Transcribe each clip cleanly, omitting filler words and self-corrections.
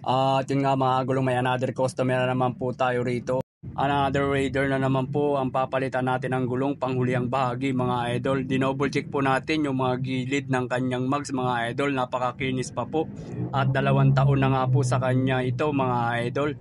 At yun nga mga gulong, may another customer na naman po tayo rito. Another raider na naman po ang papalitan natin ng gulong panghuli ang bahagi mga idol. Dinouble check po natin yung mga gilid ng kanyang mags mga idol. Napakakinis pa po. At 2 taon na nga po sa kanya ito mga idol.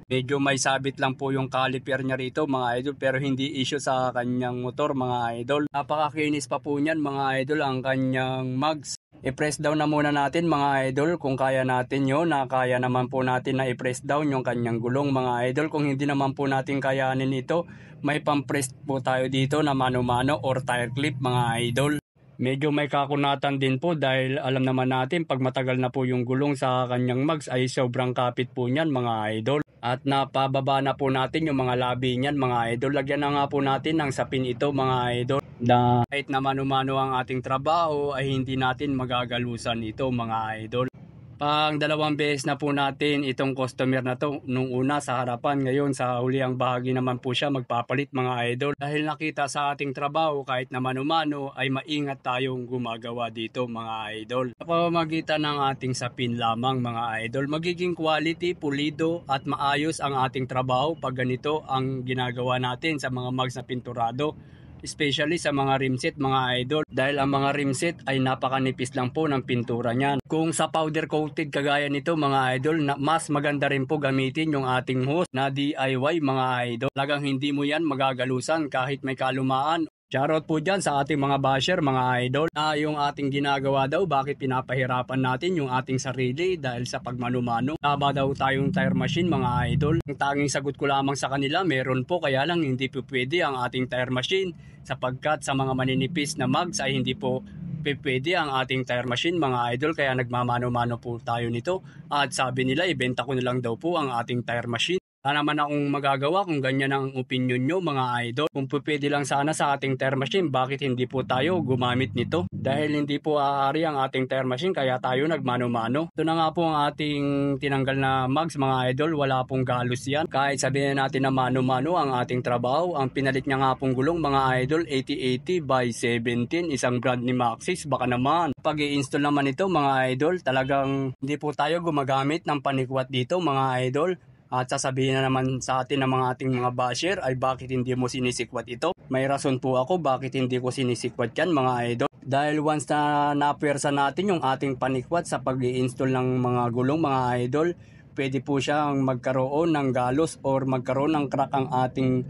Medyo may sabit lang po yung caliper niya rito mga idol, pero hindi issue sa kanyang motor mga idol. Napakakinis pa po niyan mga idol ang kanyang mags. I-press down na muna natin mga idol kung kaya natin yun, na kaya naman po natin na i-press down yung kanyang gulong mga idol. Kung hindi naman po natin kayanin ito, may pang-press po tayo dito na mano-mano or tire clip mga idol. Medyo may kakunatan din po dahil alam naman natin pag matagal na po yung gulong sa kanyang mags ay sobrang kapit po niyan mga idol. At napababa na po natin yung mga labi niyan mga idol. Lagyan na nga po natin ng sapin ito mga idol, na kahit na mano-mano ang ating trabaho ay hindi natin magagalusan ito mga idol. Pang 2 beses na po natin itong customer na to. Nung una sa harapan, ngayon sa huliang bahagi naman po siya magpapalit mga idol. Dahil nakita sa ating trabaho kahit na mano-mano ay maingat tayong gumagawa dito mga idol. Sa pamamagitan ng ating sapin lamang mga idol, magiging quality, pulido at maayos ang ating trabaho pag ganito ang ginagawa natin sa mga mags na pinturado. Especially sa mga rimset mga idol, dahil ang mga rimset ay napakanipis lang po ng pintura niyan. Kung sa powder coated kagaya nito mga idol, mas maganda rin po gamitin yung ating hose na DIY mga idol. Talagang hindi mo yan magagalusan kahit may kalumaan. Shoutout po dyan sa ating mga basher mga idol, na yung ating ginagawa daw, bakit pinapahirapan natin yung ating sarili dahil sa pagmanumano. Tama daw tayong tire machine mga idol. Ang tanging sagot ko lamang sa kanila, meron po, kaya lang hindi po pwede ang ating tire machine sapagkat sa mga maninipis na mags ay hindi po pwede ang ating tire machine mga idol, kaya nagmamano-mano po tayo nito. At sabi nila ibenta ko na lang daw po ang ating tire machine. Wala naman akong magagawa kung ganyan ang opinion nyo mga idol. Kung pwede lang sana sa ating tire machine, bakit hindi po tayo gumamit nito? Dahil hindi po aari ang ating tire machine kaya tayo nagmano-mano. Ito na nga po ang ating tinanggal na mags mga idol, wala pong galos yan. Kahit sabihin natin na mano-mano ang ating trabaho, ang pinalit niya nga pong gulong mga idol 8080 by 17, isang brand ni Maxxis. Baka naman pag i-install naman ito mga idol, talagang hindi po tayo gumagamit ng panikwat dito mga idol. At sasabihin na naman sa atin ng mga ating mga basher ay bakit hindi mo sinisikwat ito. May rason po ako bakit hindi ko sinisikwat yan mga idol. Dahil once na napuwersa natin yung ating panikwat sa pag-i-install ng mga gulong mga idol, pwede po siyang magkaroon ng galos or magkaroon ng crack ang ating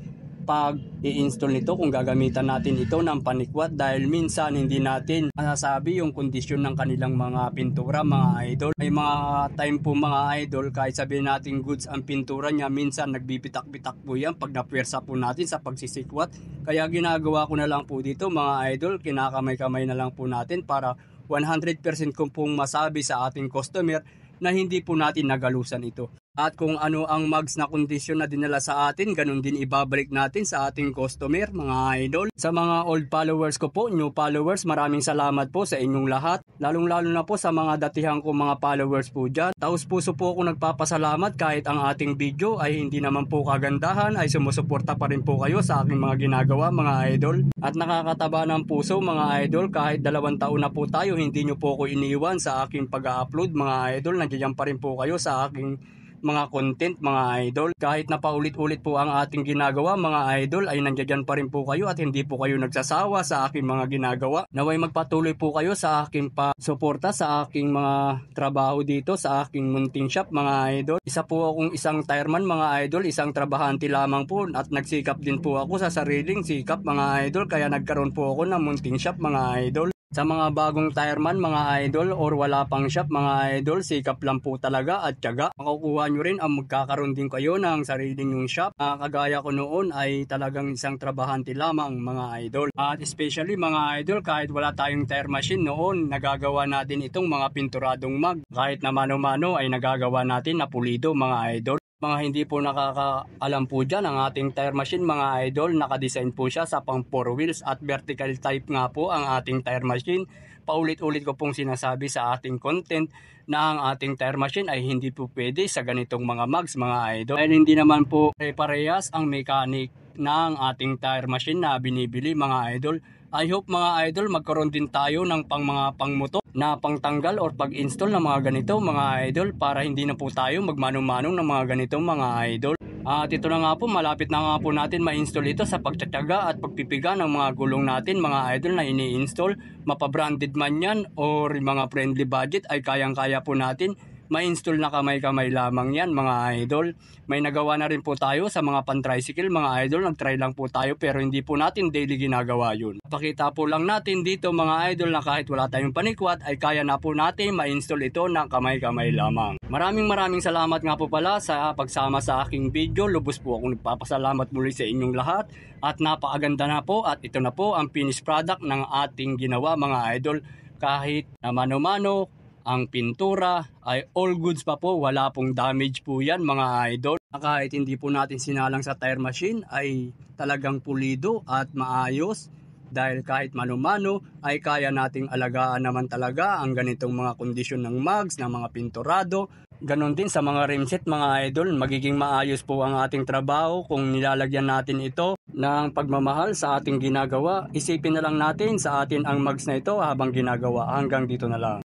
pag-i-install nito kung gagamitan natin ito ng panikwat, dahil minsan hindi natin masasabi yung kondisyon ng kanilang mga pintura mga idol. May mga time po mga idol, kahit sabihin natin goods ang pintura niya, minsan nagbibitak-bitak po yan pag napuwersa po natin sa pagsisikwat. Kaya ginagawa ko na lang po dito mga idol, kinakamay-kamay na lang po natin para 100% kung pong masabi sa ating customer na hindi po natin nagalusan ito. At kung ano ang mags na kondisyon na dinala sa atin, ganun din ibabalik natin sa ating customer mga idol. Sa mga old followers ko po, new followers, maraming salamat po sa inyong lahat. Lalong-lalo na po sa mga datihan ko mga followers po dyan. Taos puso po ako nagpapasalamat kahit ang ating video ay hindi naman po kagandahan, ay sumusuporta pa rin po kayo sa aking mga ginagawa mga idol. At nakakataba ng puso mga idol, kahit 2 taon na po tayo, hindi nyo po ako iniwan sa aking pag-upload mga idol. Nandiyan pa rin po kayo sa aking mga content mga idol. Kahit na paulit-ulit po ang ating ginagawa mga idol, ay nandiyan pa rin po kayo at hindi po kayo nagsasawa sa aking mga ginagawa. Naway magpatuloy po kayo sa aking pa-suporta sa aking mga trabaho dito sa aking munting shop mga idol. Isa po akong isang tireman mga idol, isang trabahante lamang po, at nagsikap din po ako sa sariling sikap mga idol, kaya nagkaroon po ako ng munting shop mga idol. Sa mga bagong tireman mga idol or wala pang shop mga idol, sikap lang po talaga at tiyaga. Makukuha nyo rin ang magkakaroon din kayo ng sariling yung shop. Kagaya ko noon ay talagang isang trabahante lamang mga idol. At especially mga idol, kahit wala tayong tire machine noon, nagagawa natin itong mga pinturadong mag. Kahit na mano-mano ay nagagawa natin na pulido mga idol. Mga hindi po nakakaalam po dyan, ang ating tire machine mga idol, nakadesign po siya sa pang 4 wheels at vertical type nga po ang ating tire machine. Paulit-ulit ko pong sinasabi sa ating content na ang ating tire machine ay hindi po pwede sa ganitong mga mags mga idol. Dahil hindi naman po parehas ang mechanic ng ating tire machine na binibili mga idol. I hope mga idol magkaroon din tayo ng mga pangmoto na pangtanggal or pag-install ng mga ganito mga idol para hindi na po tayo magmanong-manong ng mga ganito mga idol. At ito na nga po, malapit na nga po natin ma-install ito sa pagtsatsaga at pagpipiga ng mga gulong natin mga idol na ini-install. Mapabranded man yan or mga friendly budget ay kayang-kaya po natin ma-install na kamay-kamay lamang yan mga idol. May nagawa na rin po tayo sa mga pan-tricycle mga idol. Nag-try lang po tayo pero hindi po natin daily ginagawa yun. Pakita po lang natin dito mga idol na kahit wala tayong panikwat ay kaya na po natin ma-install ito na kamay-kamay lamang. Maraming salamat nga po pala sa pagsama sa aking video. Lubos po akong nagpapasalamat muli sa inyong lahat. At napakaganda na po at ito na po ang finished product ng ating ginawa mga idol. Kahit na mano-mano, ang pintura ay all goods pa po, wala pong damage po yan mga idol. Kahit hindi po natin sinalang sa tire machine ay talagang pulido at maayos. Dahil kahit mano-mano ay kaya nating alagaan naman talaga ang ganitong mga kondisyon ng mugs, ng mga pinturado. Ganon din sa mga rimset mga idol, magiging maayos po ang ating trabaho kung nilalagyan natin ito ng pagmamahal sa ating ginagawa. Isipin na lang natin sa atin ang mugs na ito habang ginagawa. Hanggang dito na lang.